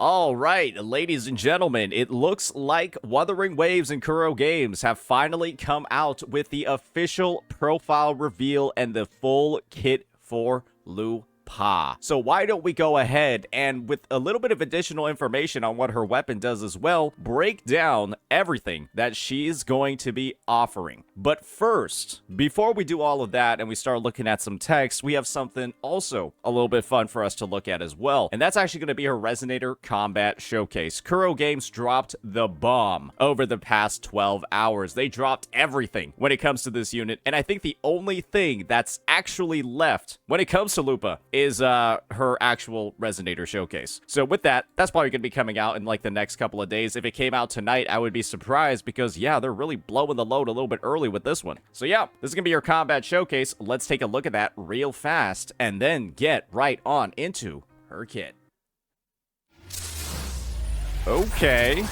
All right, ladies and gentlemen, it looks like Wuthering Waves and Kuro Games have finally come out with the official profile reveal and the full kit for Lupa. So why don't we go ahead and, with a little bit of additional information on what her weapon does as well, break down everything that she's going to be offering. But first, before we do all of that and we start looking at some text, we have something also a little bit fun for us to look at as well. And that's actually going to be her Resonator Combat Showcase. Kuro Games dropped the bomb over the past 12 hours. They dropped everything when it comes to this unit. And I think the only thing that's actually left when it comes to Lupa is her actual Resonator Showcase. So with that, that's probably going to be coming out in like the next couple of days. If it came out tonight, I would be surprised because, yeah, they're really blowing the load a little bit early with this one. So yeah, this is going to be your Combat Showcase. Let's take a look at that real fast and then get right on into her kit. Okay.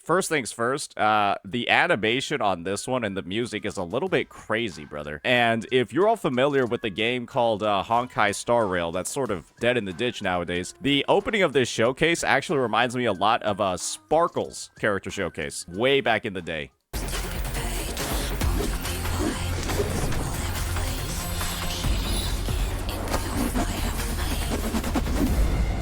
First things first, the animation on this one and the music is a little bit crazy, brother. And if you're all familiar with the game called Honkai Star Rail, that's sort of dead in the ditch nowadays, the opening of this showcase actually reminds me a lot of Sparkle's character showcase, way back in the day.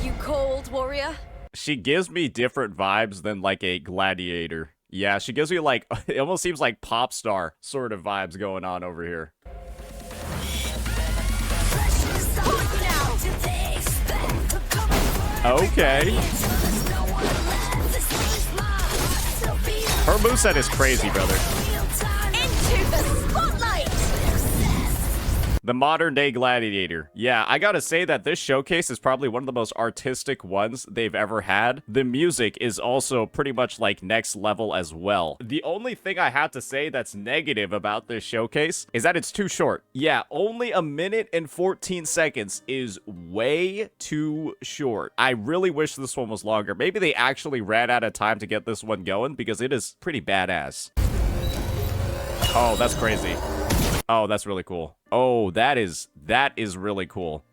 You cold, warrior? She gives me different vibes than like a gladiator. Yeah, she gives me like, it almost seems like pop star sort of vibes going on over here. Okay. Her moveset is crazy, brother. Into the spotlight! The modern day gladiator. Yeah, I gotta say that this showcase is probably one of the most artistic ones they've ever had. The music is also pretty much like next level as well. The only thing I have to say that's negative about this showcase is that it's too short. Yeah, only 1 minute and 14 seconds is way too short. I really wish this one was longer. Maybe they actually ran out of time to get this one going because it is pretty badass. Oh, that's crazy. Oh, that's really cool. Oh, that is really cool.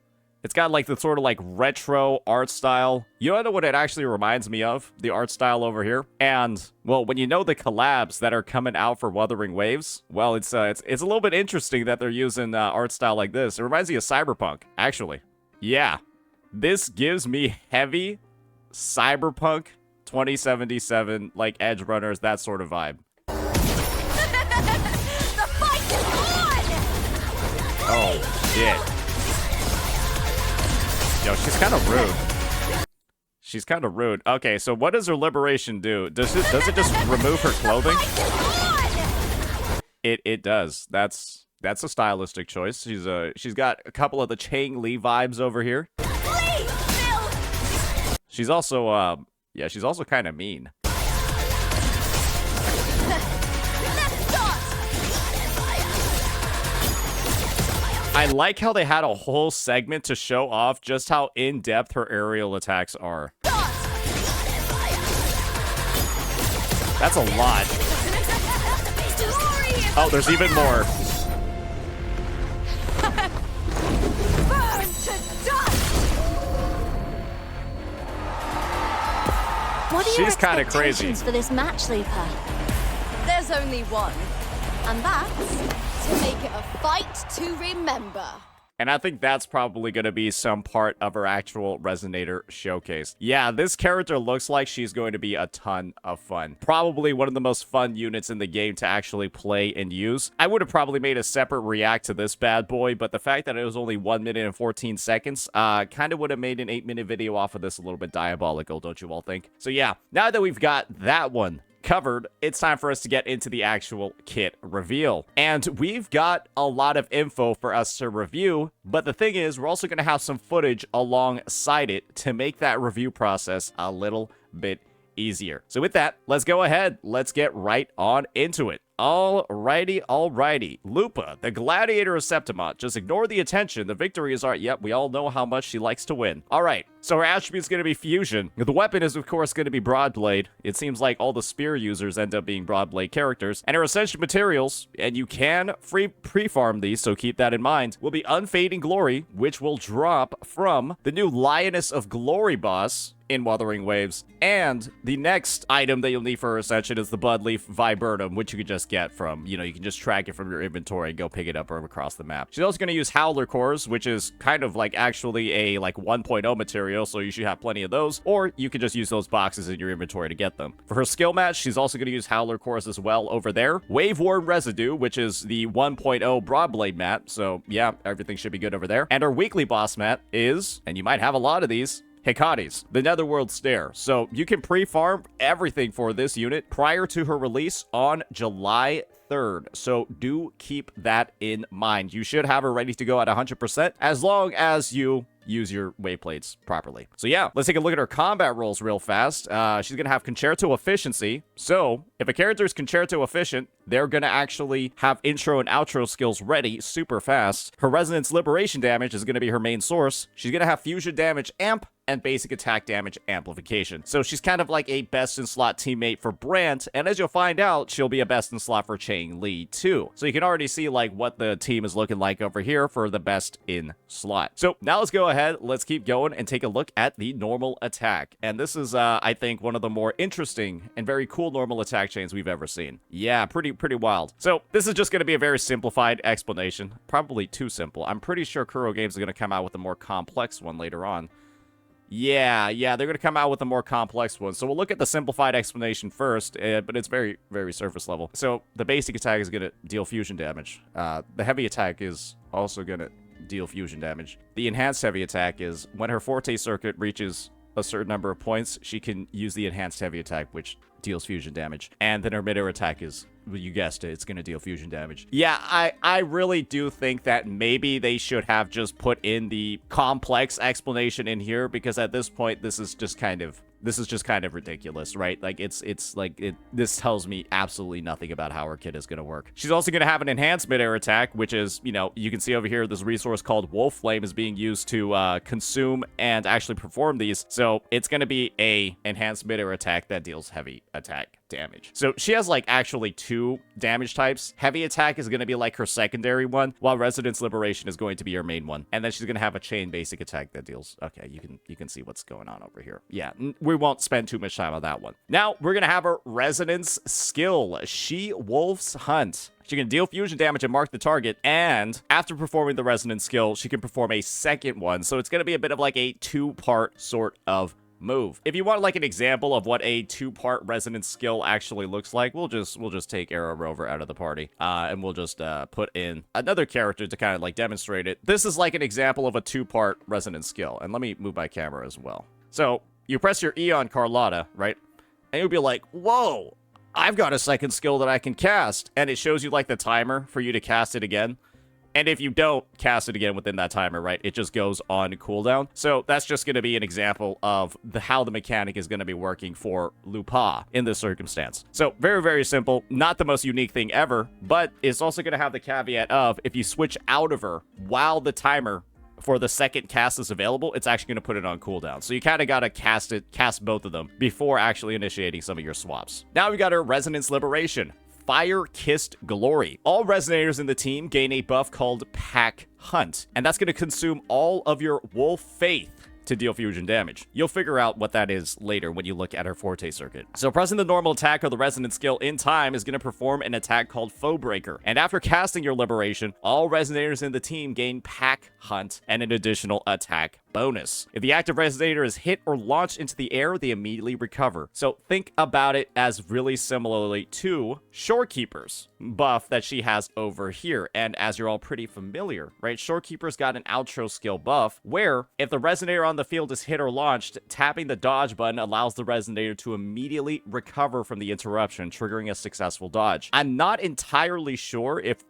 It's got like the sort of like retro art style. You know what it actually reminds me of? The art style over here. And, well, when you know the collabs that are coming out for Wuthering Waves, well, it's a little bit interesting that they're using art style like this. It reminds me of Cyberpunk, actually. Yeah. This gives me heavy Cyberpunk 2077, like Edge Runners, that sort of vibe. Oh, shit. Yo, she's kind of rude. She's kind of rude. Okay, so what does her liberation do? Does it just remove her clothing? It does. That's a stylistic choice. She's got a couple of the Chang Li vibes over here. She's also yeah, she's also kind of mean. I like how they had a whole segment to show off just how in-depth her aerial attacks are. That's a lot. Oh, there's even more. Burn to dust! What are your She's kind of crazy. expectations for this match, Lupa? There's only one, and that's to make it a fight to remember. And I think that's probably going to be some part of her actual Resonator Showcase. Yeah, this character looks like she's going to be a ton of fun. Probably one of the most fun units in the game to actually play and use. I would have probably made a separate react to this bad boy, but the fact that it was only 1 minute and 14 seconds kind of would have made an 8-minute video off of this a little bit diabolical, don't you all think? So yeah, now that we've got that one covered, it's time for us to get into the actual kit reveal. And we've got a lot of info for us to review, but the thing is, we're also going to have some footage alongside it to make that review process a little bit easier. So with that, let's go ahead. Let's get right on into it. Alrighty. Lupa, the gladiator of Septimont. Just ignore the attention. The victory is our... Yep, we all know how much she likes to win. Alright, so her attribute's going to be fusion. The weapon is, of course, going to be Broadblade. It seems like all the spear users end up being Broadblade characters. And her essential materials, and you can pre-farm these, so keep that in mind, will be Unfading Glory, which will drop from the new Lioness of Glory boss in Wuthering Waves. And the next item that you'll need for her Ascension is the Bloodleaf Viburnum, which you can just get from, you can just track it from your inventory and go pick it up across the map. She's also going to use Howler Cores, which is kind of like actually a 1.0 material, so you should have plenty of those, or you can just use those boxes in your inventory to get them. For her skill match, she's also going to use Howler Cores as well over there. Waveworn Residue, which is the 1.0 Broadblade mat, so yeah, everything should be good over there. And her weekly boss mat is, and you might have a lot of these, Hecate's, the Netherworld Stare. So you can pre-farm everything for this unit prior to her release on July 3rd. So do keep that in mind. You should have her ready to go at 100% as long as you use your wave plates properly. So yeah, let's take a look at her combat rolls real fast. She's gonna have Concerto Efficiency. So if a character is Concerto Efficient, they're gonna actually have intro and outro skills ready super fast. Her Resonance Liberation damage is gonna be her main source. She's gonna have Fusion damage amp and basic attack damage amplification. So she's kind of like a best-in-slot teammate for Brant, and as you'll find out, she'll be a best-in-slot for Chang Li too. So you can already see what the team is looking like over here for the best-in-slot. So now let's go ahead, let's keep going and take a look at the normal attack. And this is, I think, one of the more interesting and very cool normal attack chains we've ever seen. Yeah, pretty wild. So this is just going to be a very simplified explanation. Probably too simple. I'm pretty sure Kuro Games is going to come out with a more complex one later on. Yeah, they're going to come out with a more complex one. So we'll look at the simplified explanation first, but it's very surface level. So the basic attack is going to deal fusion damage. The heavy attack is also going to deal fusion damage. The enhanced heavy attack is when her Forte Circuit reaches a certain number of points, she can use the enhanced heavy attack, which deals fusion damage. And then her mid-air attack is, you guessed it, it's going to deal fusion damage. Yeah, I really do think that maybe they should have just put in the complex explanation in here, because at this point, this is just kind of ridiculous, right? This tells me absolutely nothing about how her kit is going to work. She's also going to have an enhanced mid-air attack, which is, you can see over here, this resource called Wolf Flame is being used to consume and actually perform these. So it's going to be a enhanced mid-air attack that deals heavy attack damage. So she has actually two damage types. Heavy attack is going to be her secondary one, while Resonance Liberation is going to be her main one. And then she's going to have a chain basic attack that deals... Okay, you can see what's going on over here. Yeah, we won't spend too much time on that one. Now, we're going to have her Resonance skill, She-Wolf's Hunt. She can deal fusion damage and mark the target, and after performing the Resonance skill, she can perform a second one. So it's going to be a bit of a two-part sort of move. If you want an example of what a two-part Resonance skill actually looks like, we'll just take Arrow Rover out of the party, and we'll just put in another character to kind of demonstrate it. This is an example of a two-part Resonance skill, and let me move my camera as well. So you press your E on Carlotta, right? And you'll be like, whoa, I've got a second skill that I can cast, and it shows you the timer for you to cast it again. And if you don't cast it again within that timer, right, it just goes on cooldown. So that's just going to be an example of how the mechanic is going to be working for Lupa in this circumstance. So very simple, not the most unique thing ever, but it's also going to have the caveat of if you switch out of her while the timer for the second cast is available, it's actually going to put it on cooldown. So you kind of got to cast both of them before actually initiating some of your swaps. Now we got our Resonance Liberation. Fire-Kissed Glory. All Resonators in the team gain a buff called Pack Hunt, and that's going to consume all of your Wolf Faith to deal fusion damage. You'll figure out what that is later when you look at her Forte Circuit. So pressing the normal attack or the Resonance skill in time is going to perform an attack called Foe Breaker. And after casting your Liberation, all Resonators in the team gain Pack Hunt and an additional attack bonus. If the active Resonator is hit or launched into the air, they immediately recover. So think about it as really similarly to Shorekeeper's buff that she has over here. And as you're all pretty familiar, right? Shorekeeper's got an outro skill buff where if the Resonator on the field is hit or launched, tapping the dodge button allows the Resonator to immediately recover from the interruption, triggering a successful dodge. I'm not entirely sure if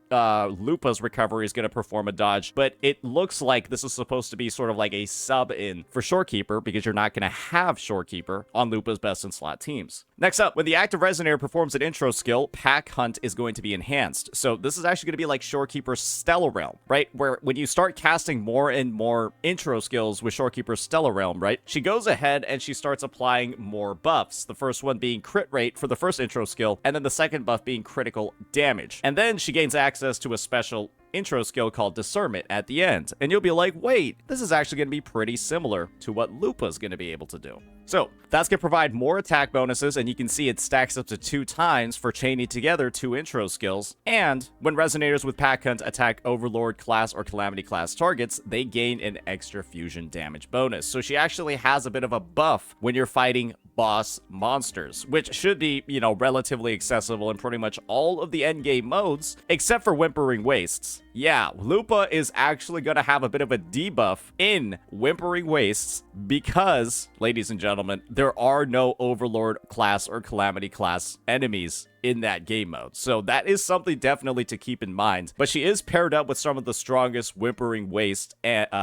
Lupa's recovery is going to perform a dodge, but it looks like this is supposed to be sort of like a sub-in for Shorekeeper because you're not going to have Shorekeeper on Lupa's best in slot teams. Next up, when the active Resonator performs an intro skill, Pack Hunt is going to be enhanced. So this is actually going to be like Shorekeeper's Stellar Realm, right? Where when you start casting more and more intro skills with Shorekeeper's Stellar Realm, right? She goes ahead and she starts applying more buffs. The first one being crit rate for the first intro skill, and then the second buff being critical damage. And then she gains access to a special intro skill called Discernment at the end. And you'll be like, wait, this is actually going to be pretty similar to what Lupa's going to be able to do. So that's going to provide more attack bonuses, and you can see it stacks up to 2 times for chaining together 2 intro skills. And when Resonators with Pack Hunt attack Overlord class or Calamity class targets, they gain an extra fusion damage bonus. So she actually has a bit of a buff when you're fighting boss monsters, which should be, you know, relatively accessible in pretty much all of the endgame modes, except for Whimpering Wastes. Yeah, Lupa is actually going to have a bit of a debuff in Whimpering Wastes because, ladies and gentlemen, there are no Overlord class or Calamity class enemies in that game mode. So that is something definitely to keep in mind. But she is paired up with some of the strongest Whimpering Waste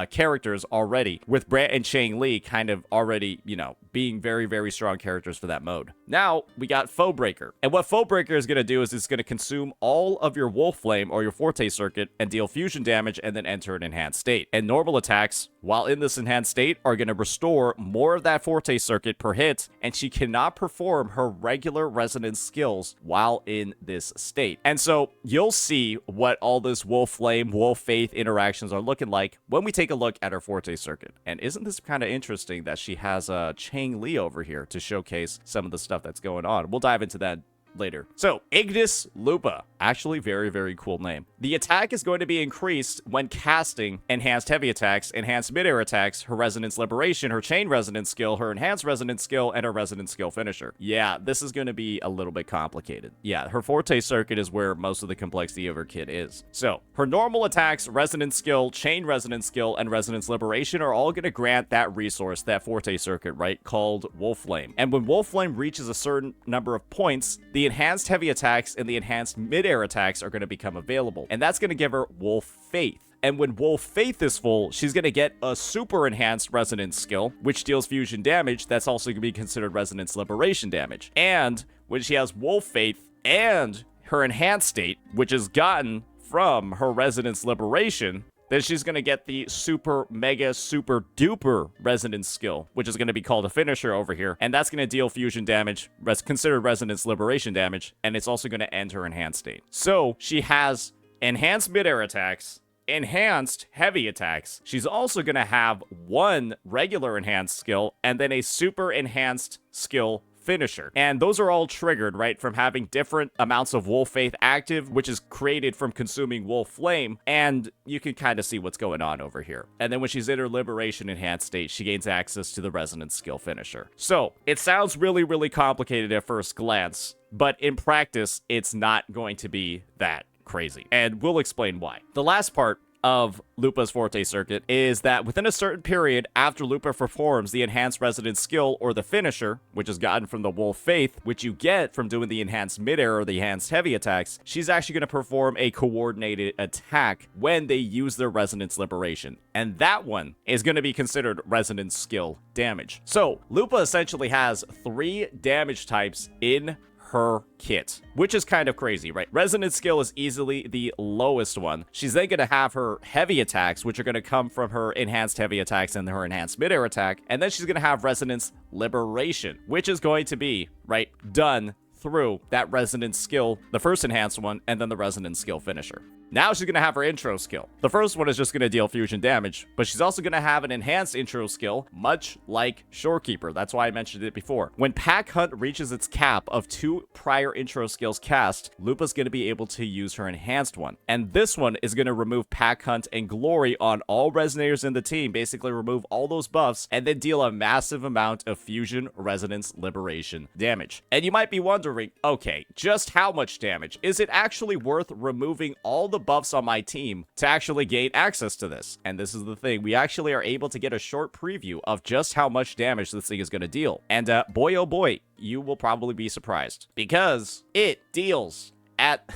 characters already, with Brant and Chang Li kind of already, you know, being very, very strong characters for that mode. Now, we got Foe Breaker. And what Foe Breaker is going to do is it's going to consume all of your Wolf Flame or your Forte Circuit and deal fusion damage and then enter an enhanced state. And normal attacks, while in this enhanced state, are going to restore more of that Forte Circuit per hit, and she cannot perform her regular resonance skills while in this state. And so you'll see what all this Wolf Flame, Wolf Faith interactions are looking like when we take a look at her Forte Circuit. And isn't this kind of interesting that she has a Chang Li over here to showcase some of the stuff that's going on? We'll dive into that later. So, Ignis Lupa. Actually, very, very cool name. The attack is going to be increased when casting enhanced heavy attacks, enhanced mid-air attacks, her resonance liberation, her chain resonance skill, her enhanced resonance skill, and her resonance skill finisher. Yeah, this is going to be a little bit complicated. Yeah, her Forte Circuit is where most of the complexity of her kit is. So, her normal attacks, resonance skill, chain resonance skill, and resonance liberation are all going to grant that resource, that Forte Circuit, right, called Wolf Flame. And when Wolf Flame reaches a certain number of points, the enhanced heavy attacks and the enhanced mid-air attacks are going to become available. And that's going to give her Wolf Faith. And when Wolf Faith is full, she's going to get a super enhanced resonance skill, which deals fusion damage. That's also going to be considered resonance liberation damage. And when she has Wolf Faith and her enhanced state, which is gotten from her resonance liberation, then she's going to get the super, mega, super duper resonance skill, which is going to be called a finisher over here. And that's going to deal fusion damage, considered resonance liberation damage, and it's also going to end her enhanced state. So she has enhanced mid-air attacks, enhanced heavy attacks. She's also going to have one regular enhanced skill, and then a super enhanced skill finisher. And those are all triggered, right, from having different amounts of Wolf Faith active, which is created from consuming Wolf Flame, and you can kind of see what's going on over here. And then when she's in her Liberation enhanced state, she gains access to the resonance skill finisher. So, it sounds really, really complicated at first glance, but in practice, it's not going to be that crazy. And we'll explain why. The last part of Lupa's Forte Circuit is that within a certain period after Lupa performs the enhanced resonance skill or the finisher, which is gotten from the Wolf Faith, which you get from doing the enhanced mid-air or the enhanced heavy attacks, she's actually going to perform a coordinated attack when they use their resonance liberation. And that one is going to be considered resonance skill damage. So Lupa essentially has 3 damage types in her kit, which is kind of crazy, right? Resonance skill is easily the lowest one. She's then going to have her heavy attacks, which are going to come from her enhanced heavy attacks and her enhanced mid-air attack. And then she's going to have resonance liberation, which is going to be, right, done through that resonance skill, the first enhanced one, and then the resonance skill finisher. Now she's going to have her intro skill. The first one is just going to deal fusion damage, but she's also going to have an enhanced intro skill, much like Shorekeeper. That's why I mentioned it before. When Pack Hunt reaches its cap of 2 prior intro skills cast, Lupa's going to be able to use her enhanced one. And this one is going to remove Pack Hunt and Glory on all Resonators in the team, basically remove all those buffs, and then deal a massive amount of fusion resonance liberation damage. And you might be wondering, okay, just how much damage? Is it actually worth removing all the buffs on my team to actually gain access to this? And this is the thing, we actually are able to get a short preview of just how much damage this thing is going to deal. And boy oh boy, you will probably be surprised, because it deals at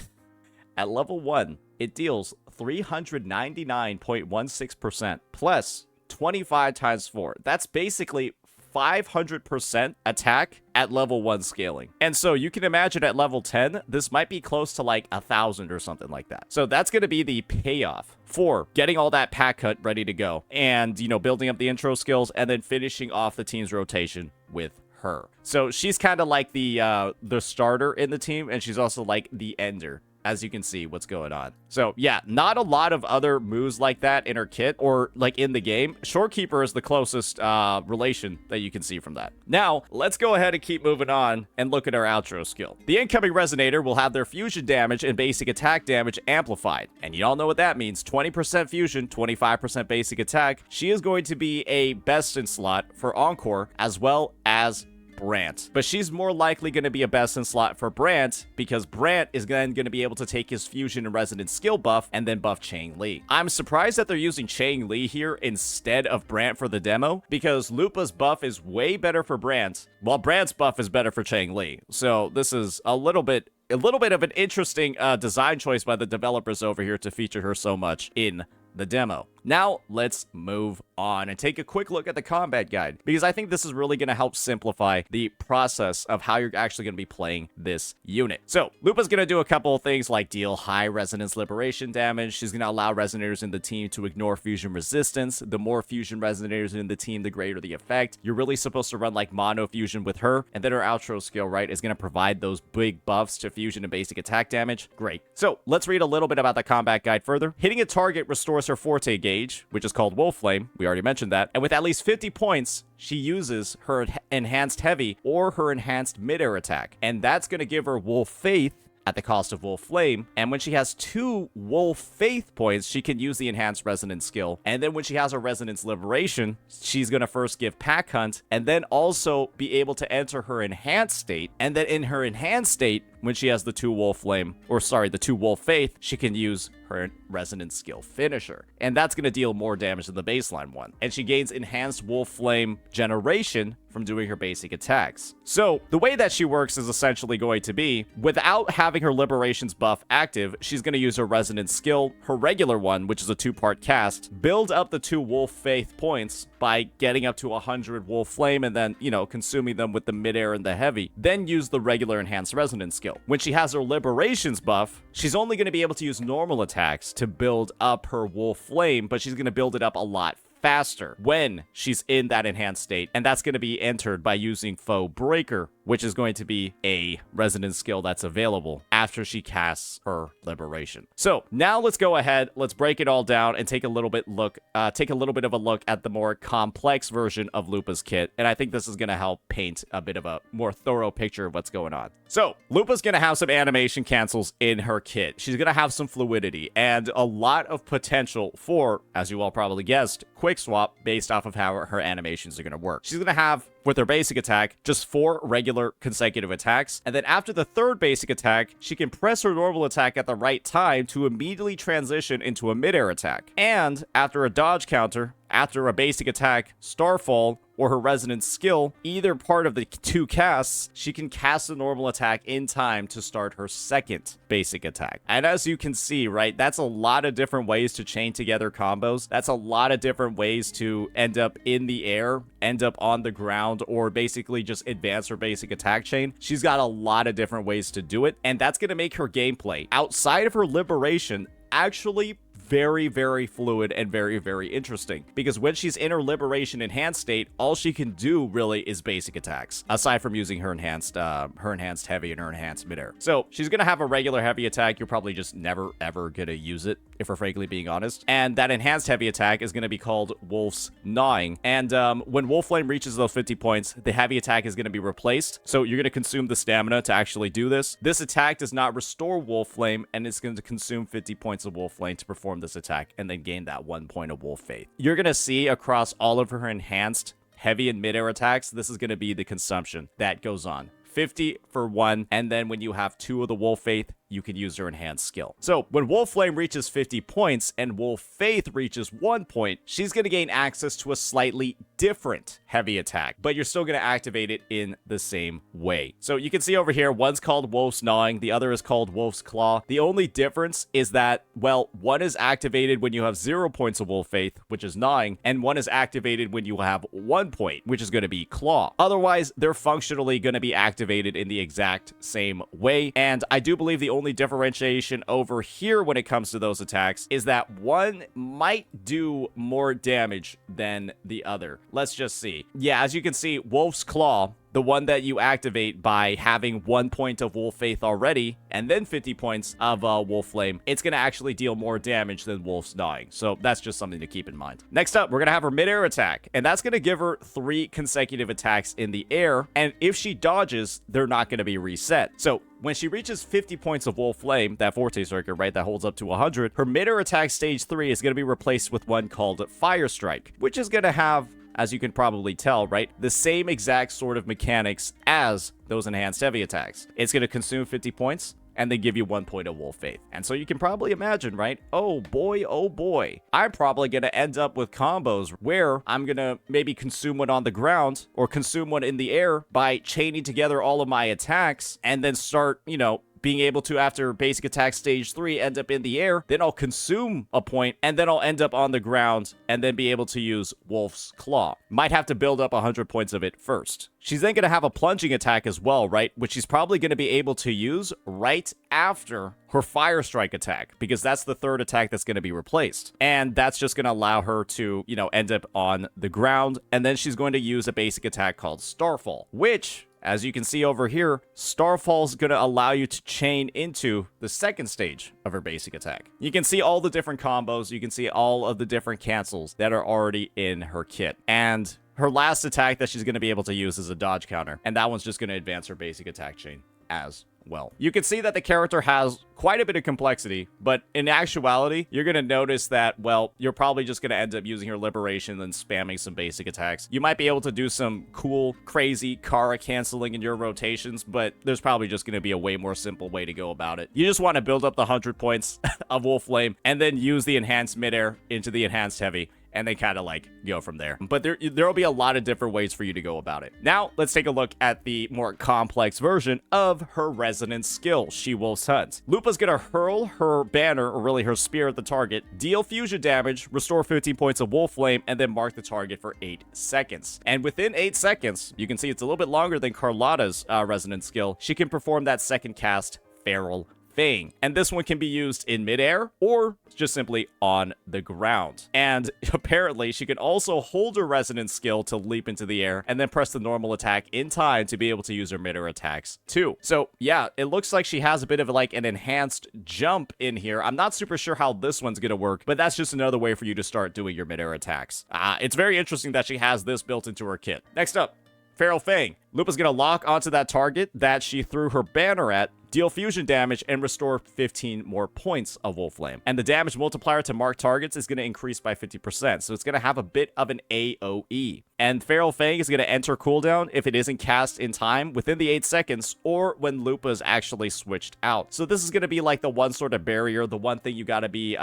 level 1 it deals 399.16% plus 25 times 4. That's basically 500% attack at level 1 scaling. And so you can imagine at level 10, this might be close to like 1,000 or something like that. So that's going to be the payoff for getting all that pack cut ready to go and, you know, building up the intro skills and then finishing off the team's rotation with her. So she's kind of like the starter in the team, and she's also like the ender, as you can see what's going on. So yeah, not a lot of other moves like that in her kit or like in the game. Shorekeeper is the closest relation that you can see from that. Now, let's go ahead and keep moving on and look at our outro skill. The incoming Resonator will have their fusion damage and basic attack damage amplified. And you all know what that means. 20% fusion, 25% basic attack. She is going to be a best in slot for Encore as well as Brant. But she's more likely going to be a best in slot for Brant because Brant is then going to be able to take his fusion and resonance skill buff and then buff Chang Li. I'm surprised that they're using Chang Li here instead of Brant for the demo because Lupa's buff is way better for Brant, while Brant's buff is better for Chang Li. So this is a little bit of an interesting design choice by the developers over here to feature her so much in the demo. Now, let's move on and take a quick look at the combat guide, because I think this is really going to help simplify the process of how you're actually going to be playing this unit. So, Lupa's going to do a couple of things like deal high resonance liberation damage. She's going to allow resonators in the team to ignore fusion resistance. The more fusion resonators in the team, the greater the effect. You're really supposed to run like mono fusion with her, and then her outro skill, right, is going to provide those big buffs to fusion and basic attack damage. Great. So, let's read a little bit about the combat guide further. Hitting a target restores her Forte gauge, which is called Wolf Flame. We already mentioned that. And with at least 50 points, she uses her enhanced heavy or her enhanced mid-air attack. And that's going to give her Wolf Faith at the cost of Wolf Flame. And when she has 2 Wolf Faith points, she can use the enhanced resonance skill. And then when she has her resonance liberation, she's going to first give Pack Hunt and then also be able to enter her enhanced state. And then in her enhanced state, when she has the 2 Wolf Flame, or sorry, the 2 Wolf Faith, she can use her resonance skill finisher. And that's going to deal more damage than the baseline one. And she gains enhanced Wolf Flame generation from doing her basic attacks. So the way that she works is essentially going to be, without having her Liberations buff active, she's going to use her resonance skill, her regular one, which is a 2-part cast, build up the 2 Wolf Faith points by getting up to 100 Wolf Flame and then, you know, consuming them with the mid-air and the heavy, then use the regular enhanced resonance skill. When she has her Liberations buff, she's only going to be able to use normal attacks to build up her Wolf Flame, but she's going to build it up a lot faster when she's in that enhanced state, and that's going to be entered by using Foe Breaker, which is going to be a resonance skill that's available after she casts her liberation. So now let's go ahead, let's break it all down and take a little bit of a look at the more complex version of Lupa's kit, and I think this is going to help paint a bit of a more thorough picture of what's going on. So Lupa's going to have some animation cancels in her kit. She's going to have some fluidity and a lot of potential for, as you all probably guessed, quick swap based off of how her animations are going to work. She's going to have, with her basic attack, just 4 regular consecutive attacks, and then after the 3rd basic attack, she can press her normal attack at the right time to immediately transition into a mid-air attack. And after a dodge counter, after a basic attack, Starfall, or her resonance skill, either part of the 2 casts, she can cast a normal attack in time to start her 2nd basic attack. And as you can see, right, that's a lot of different ways to chain together combos. That's a lot of different ways to end up in the air, end up on the ground, or basically just advance her basic attack chain. She's got a lot of different ways to do it, and that's going to make her gameplay, outside of her liberation, actually very, very fluid and very, very interesting, because when she's in her liberation enhanced state, all she can do really is basic attacks, aside from using her enhanced heavy and her enhanced midair. So she's gonna have a regular heavy attack. You're probably just never ever gonna use it, if we're frankly being honest. And that enhanced heavy attack is gonna be called Wolf's Gnawing. And when Wolf Flame reaches those 50 points, the heavy attack is gonna be replaced. So you're gonna consume the stamina to actually do this. This attack does not restore Wolf Flame, and it's going to consume 50 points of Wolf Flame to perform this attack and then gain that 1 point of Wolf Faith. You're going to see across all of her enhanced heavy and mid-air attacks, this is going to be the consumption that goes on. 50 for 1, and then when you have 2 of the Wolf Faith, you can use her enhanced skill. So when Wolf Flame reaches 50 points and Wolf Faith reaches 1 point, she's going to gain access to a slightly different heavy attack, but you're still going to activate it in the same way. So you can see over here, one's called Wolf's Gnawing, the other is called Wolf's Claw. The only difference is that, well, one is activated when you have 0 points of Wolf Faith, which is Gnawing, and one is activated when you have 1 point, which is going to be Claw. Otherwise, they're functionally going to be activated in the exact same way, and I do believe the only differentiation over here when it comes to those attacks is that one might do more damage than the other. Let's just see. Yeah, as you can see, Wolf's Claw, the one that you activate by having 1 point of Wolf Faith already, and then 50 points of Wolf Flame, it's going to actually deal more damage than Wolf's Gnawing. So that's just something to keep in mind. Next up, we're going to have her mid-air attack, and that's going to give her 3 consecutive attacks in the air, and if she dodges, they're not going to be reset. So when she reaches 50 points of Wolf Flame, that Forte Circuit, right, that holds up to 100, her mid-air attack stage 3 is going to be replaced with one called Fire Strike, which is going to have, as you can probably tell, right, the same exact sort of mechanics as those enhanced heavy attacks. It's going to consume 50 points and then give you 1 point of Wolf Faith. And so you can probably imagine, right? Oh boy, I'm probably going to end up with combos where I'm going to maybe consume one on the ground or consume one in the air by chaining together all of my attacks and then start, you know, being able to, after basic attack stage 3, end up in the air, then I'll consume a point, and then I'll end up on the ground, and then be able to use Wolf's Claw. Might have to build up 100 points of it first. She's then going to have a plunging attack as well, right? Which she's probably going to be able to use right after her Fire Strike attack, because that's the third attack that's going to be replaced. And that's just going to allow her to, you know, end up on the ground, and then she's going to use a basic attack called Starfall, which, as you can see over here, Starfall's going to allow you to chain into the second stage of her basic attack. You can see all the different combos. You can see all of the different cancels that are already in her kit. And her last attack that she's going to be able to use is a dodge counter. And that one's just going to advance her basic attack chain as well. You can see that the character has quite a bit of complexity, but in actuality, you're going to notice that, well, you're probably just going to end up using her Liberation and spamming some basic attacks. You might be able to do some cool, crazy Kara canceling in your rotations, but there's probably just going to be a way more simple way to go about it. You just want to build up the 100 points of Wolf Flame and then use the enhanced midair into the enhanced heavy, and they kind of like go from there. But there'll be a lot of different ways for you to go about it. Now, let's take a look at the more complex version of her resonance skill, She-Wolf's Hunt. Lupa's gonna hurl her banner, or really her spear, at the target, deal fusion damage, restore 15 points of Wolf Flame, and then mark the target for 8 seconds. And within 8 seconds, you can see it's a little bit longer than Carlotta's resonance skill, she can perform that second cast, Feral Fang. And this one can be used in midair or just simply on the ground. And apparently she can also hold her resonance skill to leap into the air and then press the normal attack in time to be able to use her midair attacks too. So yeah, it looks like she has a bit of like an enhanced jump in here. I'm not super sure how this one's gonna work, but that's just another way for you to start doing your midair attacks. It's very interesting that she has this built into her kit. Next up, Feral Fang. Lupa's gonna lock onto that target that she threw her banner at, deal fusion damage, and restore 15 more points of Wolf Flame. And the damage multiplier to marked targets is going to increase by 50%, so it's going to have a bit of an AoE. And Feral Fang is going to enter cooldown if it isn't cast in time within the 8 seconds or when Lupa is actually switched out. So this is going to be like the one sort of barrier, the one thing you got to be,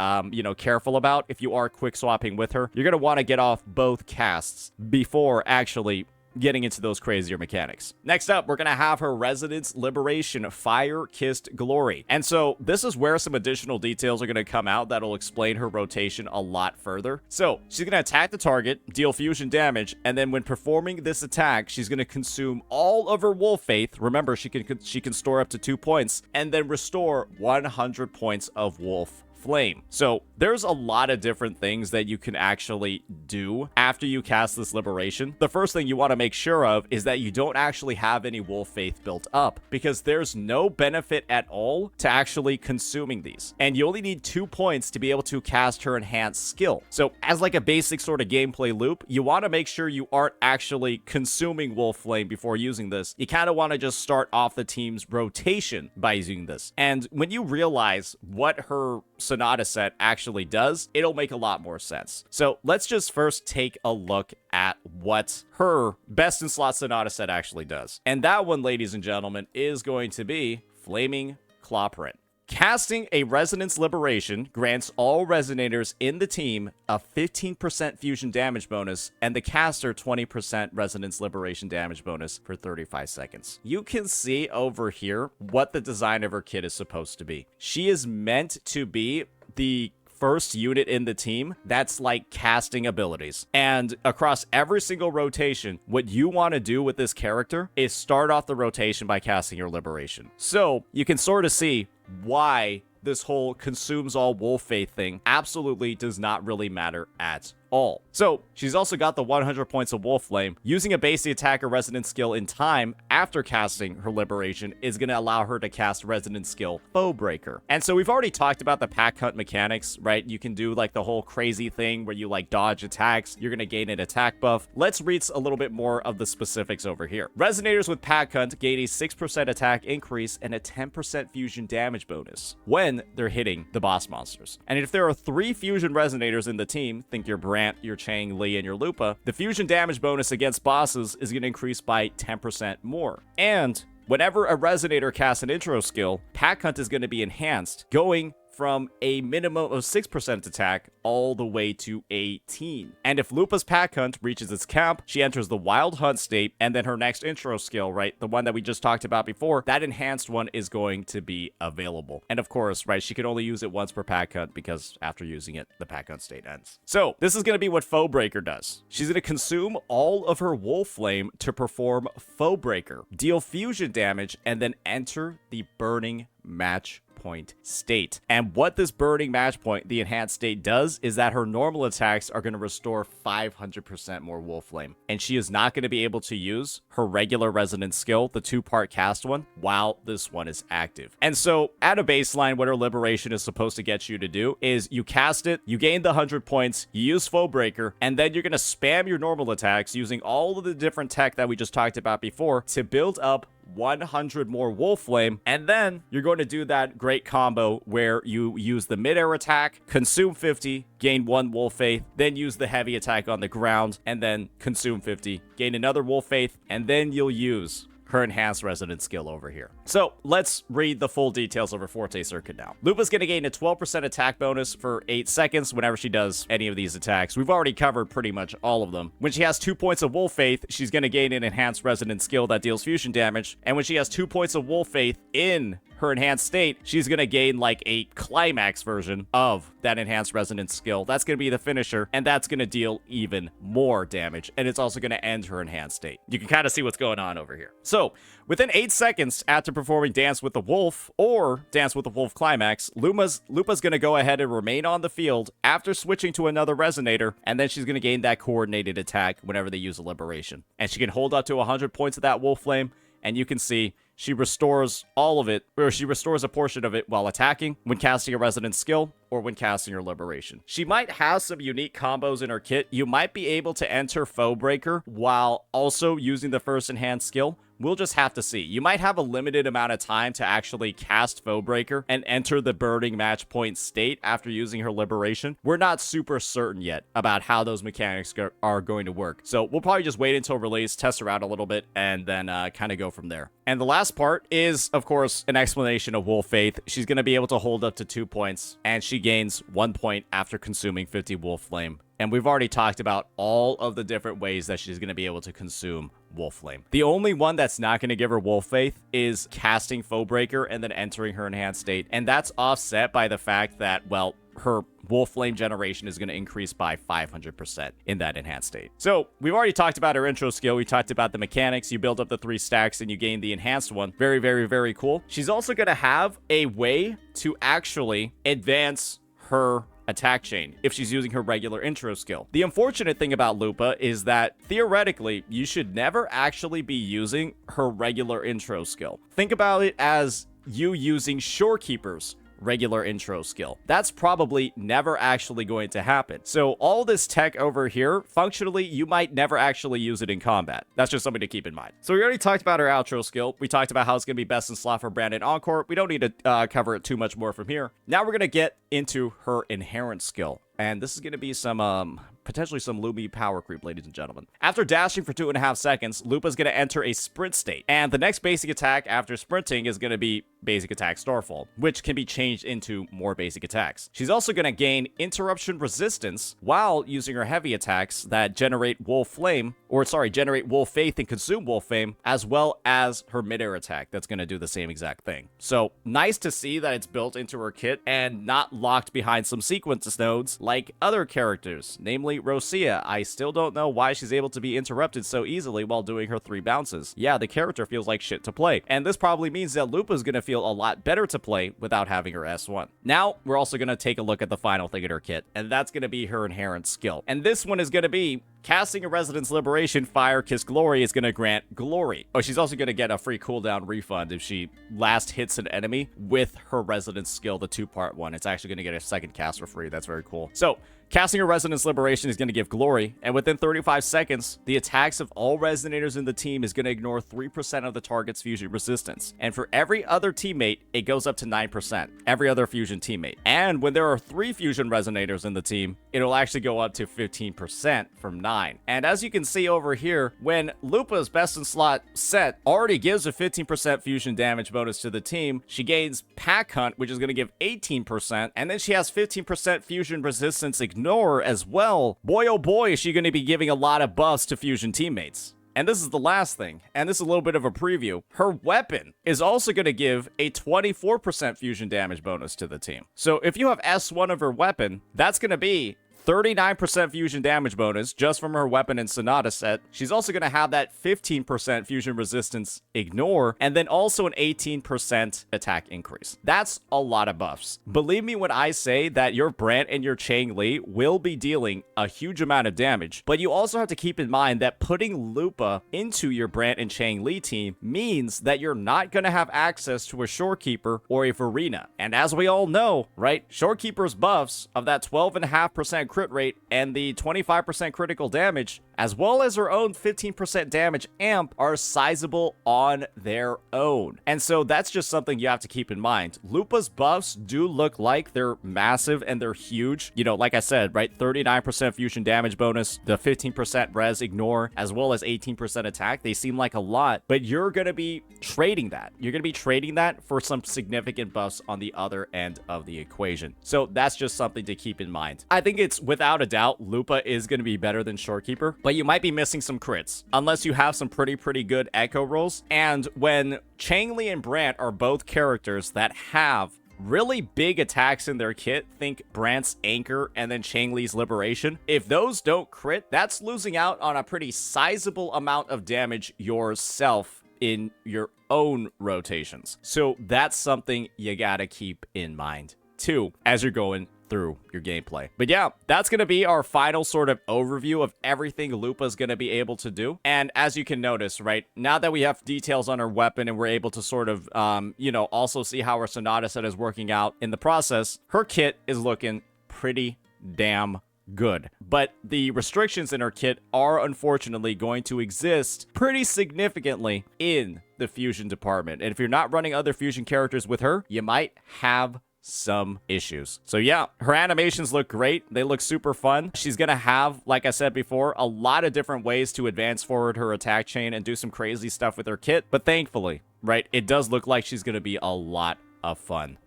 careful about if you are quick swapping with her. You're going to want to get off both casts before actually getting into those crazier mechanics. Next up, we're going to have her Resonance Liberation, Fire-Kissed Glory. And so this is where some additional details are going to come out that'll explain her rotation a lot further. So she's going to attack the target, deal fusion damage, and then when performing this attack, she's going to consume all of her Wolf Faith. Remember, she can store up to 2 points, and then restore 100 points of Wolf Flame. So there's a lot of different things that you can actually do after you cast this liberation. The first thing you want to make sure of is that you don't actually have any Wolf Faith built up, because there's no benefit at all to actually consuming these. And you only need 2 points to be able to cast her enhanced skill. So as like a basic sort of gameplay loop, you want to make sure you aren't actually consuming Wolf Flame before using this. You kind of want to just start off the team's rotation by using this. And when you realize what her Sonata set actually does, it'll make a lot more sense. So let's just first take a look at what her best in slot Sonata set actually does. And that one, ladies and gentlemen, is going to be Flaming Clawprint. Casting a Resonance Liberation grants all Resonators in the team a 15% fusion damage bonus and the caster 20% Resonance Liberation damage bonus for 35 seconds. You can see over here what the design of her kit is supposed to be. She is meant to be the first unit in the team that's like casting abilities. And across every single rotation, what you want to do with this character is start off the rotation by casting your Liberation. So you can sort of see why this whole consumes all Wolf Faith thing absolutely does not really matter at all. So she's also got the 100 points of Wolf Flame. Using a base attack or resonance skill in time after casting her Liberation is going to allow her to cast resonance skill Foe Breaker. And so we've already talked about the pack hunt mechanics, right? You can do like the whole crazy thing where you like dodge attacks. You're going to gain an attack buff. Let's read a little bit more of the specifics over here. Resonators with pack hunt gain a 6% attack increase and a 10% fusion damage bonus when they're hitting the boss monsters. And if there are 3 fusion resonators in the team, think your Brant, your Chang Li, and your Lupa, the fusion damage bonus against bosses is going to increase by 10% more. And whenever a resonator casts an intro skill, pack hunt is going to be enhanced, going from a minimum of 6% attack all the way to 18. And if Lupa's pack hunt reaches its cap, she enters the wild hunt state, and then her next intro skill, right, the one that we just talked about before, that enhanced one is going to be available. And of course, right, she can only use it once per pack hunt because after using it, the pack hunt state ends. So this is going to be what Foe Breaker does. She's going to consume all of her Wolf Flame to perform Foe Breaker, deal fusion damage, and then enter the burning match point state. And what this burning match point, the enhanced state, does is that her normal attacks are going to restore 500% more Wolf Flame. And she is not going to be able to use her regular resonance skill, the 2-part cast one, while this one is active. And so at a baseline, what her Liberation is supposed to get you to do is you cast it, you gain the 100 points, you use Foe Breaker, and then you're going to spam your normal attacks using all of the different tech that we just talked about before to build up 100 more Wolf Flame, and then you're going to do that great combo where you use the mid-air attack, consume 50, gain 1 Wolf Faith, then use the heavy attack on the ground, and then consume 50, gain another Wolf Faith, and then you'll use her enhanced resonance skill over here. So let's read the full details of her Forte Circuit now. Lupa's going to gain a 12% attack bonus for 8 seconds whenever she does any of these attacks. We've already covered pretty much all of them. When she has 2 points of Wolf Faith, she's going to gain an enhanced resonance skill that deals fusion damage. And when she has 2 points of Wolf Faith in her enhanced state, she's going to gain like a climax version of that enhanced resonance skill. That's going to be the finisher, and that's going to deal even more damage, and it's also going to end her enhanced state. You can kind of see what's going on over here. So within 8 seconds after performing Dance with the Wolf or Dance with the Wolf Climax, Lupa's going to go ahead and remain on the field after switching to another resonator, and then she's going to gain that coordinated attack whenever they use a Liberation. And she can hold up to 100 points of that Wolf Flame, and you can see she restores all of it, or she restores a portion of it while attacking, when casting a resonance skill, or when casting her Liberation. She might have some unique combos in her kit. You might be able to enter Foe Breaker while also using the first enhanced skill. We'll just have to see. You might have a limited amount of time to actually cast Foe Breaker and enter the burning match point state after using her Liberation. We're not super certain yet about how those mechanics are going to work. So we'll probably just wait until release, test her out a little bit, and then kind of go from there. And the last part is, of course, an explanation of Wolf Faith. She's going to be able to hold up to 2 points, and she gains 1 point after consuming 50 Wolf Flame. And we've already talked about all of the different ways that she's going to be able to consume Wolf Flame. The only one that's not going to give her Wolf Faith is casting Foe Breaker and then entering her enhanced state. And that's offset by the fact that, well, her Wolf Flame generation is going to increase by 500% in that enhanced state. So we've already talked about her intro skill. We talked about the mechanics. You build up the 3 stacks and you gain the enhanced one. Very, very, very cool. She's also going to have a way to actually advance her attack chain if she's using her regular intro skill. The unfortunate thing about Lupa is that theoretically you should never actually be using her regular intro skill. Think about it as you using Shorekeeper's regular intro skill. That's probably never actually going to happen. So all this tech over here, functionally, you might never actually use it in combat. That's just something to keep in mind. So we already talked about her outro skill. We talked about how it's going to be best in slot for Brandon Encore. We don't need to cover it too much more from here. Now we're going to get into her inherent skill. And this is going to be some potentially some Lumi power creep, ladies and gentlemen. After dashing for 2.5 seconds, Lupa's going to enter a sprint state. And the next basic attack after sprinting is going to be basic attack Starfall, which can be changed into more basic attacks. She's also going to gain interruption resistance while using her heavy attacks that generate Wolf Faith and consume Wolf Fame, as well as her midair attack that's going to do the same exact thing. So nice to see that it's built into her kit and not locked behind some sequence nodes like other characters, namely Rosia. I still don't know why she's able to be interrupted so easily while doing her 3 bounces. Yeah, the character feels like shit to play, and this probably means that Lupa's going to feel a lot better to play without having her S1. Now, we're also going to take a look at the final thing in her kit, and that's going to be her inherent skill. And this one is going to be casting a Residence Liberation, Fire Kiss Glory is going to grant Glory. Oh, she's also going to get a free cooldown refund if she last hits an enemy with her Residence skill, the 2-part one. It's actually going to get a second cast for free. That's very cool. So, casting a Resonance Liberation is going to give Glory, and within 35 seconds, the attacks of all Resonators in the team is going to ignore 3% of the target's fusion resistance. And for every other teammate, it goes up to 9%. Every other fusion teammate. And when there are 3 fusion Resonators in the team, it'll actually go up to 15% from 9. And as you can see over here, when Lupa's Best in Slot set already gives a 15% fusion damage bonus to the team, she gains Pack Hunt, which is going to give 18%, and then she has 15% fusion resistance ignore as well. Boy, oh boy, is she going to be giving a lot of buffs to fusion teammates. And this is the last thing, and this is a little bit of a preview. Her weapon is also going to give a 24% fusion damage bonus to the team. So if you have S1 of her weapon, that's going to be 39% fusion damage bonus just from her weapon and Sonata set. She's also going to have that 15% fusion resistance ignore, and then also an 18% attack increase. That's a lot of buffs. Believe me when I say that your Brant and your Chang Li will be dealing a huge amount of damage, but you also have to keep in mind that putting Lupa into your Brant and Chang Li team means that you're not going to have access to a Shorekeeper or a Verena. And as we all know, right, Shorekeeper's buffs of that 12.5% crit rate and the 25% critical damage, as well as her own 15% damage amp, are sizable on their own. And so that's just something you have to keep in mind. Lupa's buffs do look like they're massive and they're huge. You know, like I said, right, 39% fusion damage bonus, the 15% res ignore, as well as 18% attack. They seem like a lot, but you're going to be trading that. You're going to be trading that for some significant buffs on the other end of the equation. So that's just something to keep in mind. I think it's without a doubt, Lupa is going to be better than Shorekeeper, but you might be missing some crits unless you have some pretty good echo rolls. And when Chang Li and Brant are both characters that have really big attacks in their kit, think Brant's Anchor and then Chang Li's Liberation, if those don't crit, that's losing out on a pretty sizable amount of damage yourself in your own rotations. So that's something you gotta keep in mind too as you're going through your gameplay. But yeah, that's going to be our final sort of overview of everything Lupa's going to be able to do. And as you can notice, right, now that we have details on her weapon and we're able to sort of, also see how her Sonata set is working out in the process, her kit is looking pretty damn good. But the restrictions in her kit are unfortunately going to exist pretty significantly in the fusion department. And if you're not running other fusion characters with her, you might have some issues. So yeah, her animations look great. They look super fun. She's gonna have, like I said before, a lot of different ways to advance forward her attack chain and do some crazy stuff with her kit. But thankfully, right, it does look like she's gonna be a lot of fun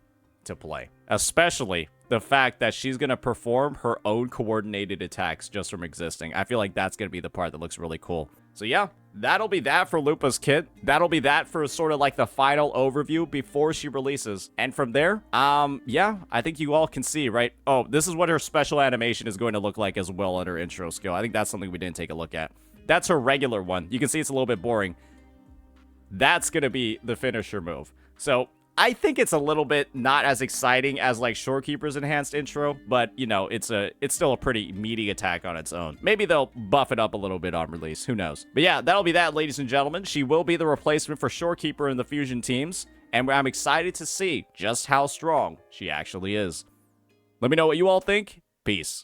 to play. Especially the fact that she's going to perform her own coordinated attacks just from existing. I feel like that's going to be the part that looks really cool. So yeah, that'll be that for Lupa's kit. That'll be that for sort of like the final overview before she releases. And from there, yeah, I think you all can see, right? Oh, this is what her special animation is going to look like as well at her intro skill. I think that's something we didn't take a look at. That's her regular one. You can see it's a little bit boring. That's going to be the finisher move. So I think it's a little bit not as exciting as like Shorekeeper's enhanced intro, but you know, it's still a pretty meaty attack on its own. Maybe they'll buff it up a little bit on release, who knows. But yeah, that'll be that, ladies and gentlemen. She will be the replacement for Shorekeeper in the fusion teams, and I'm excited to see just how strong she actually is. Let me know what you all think. Peace.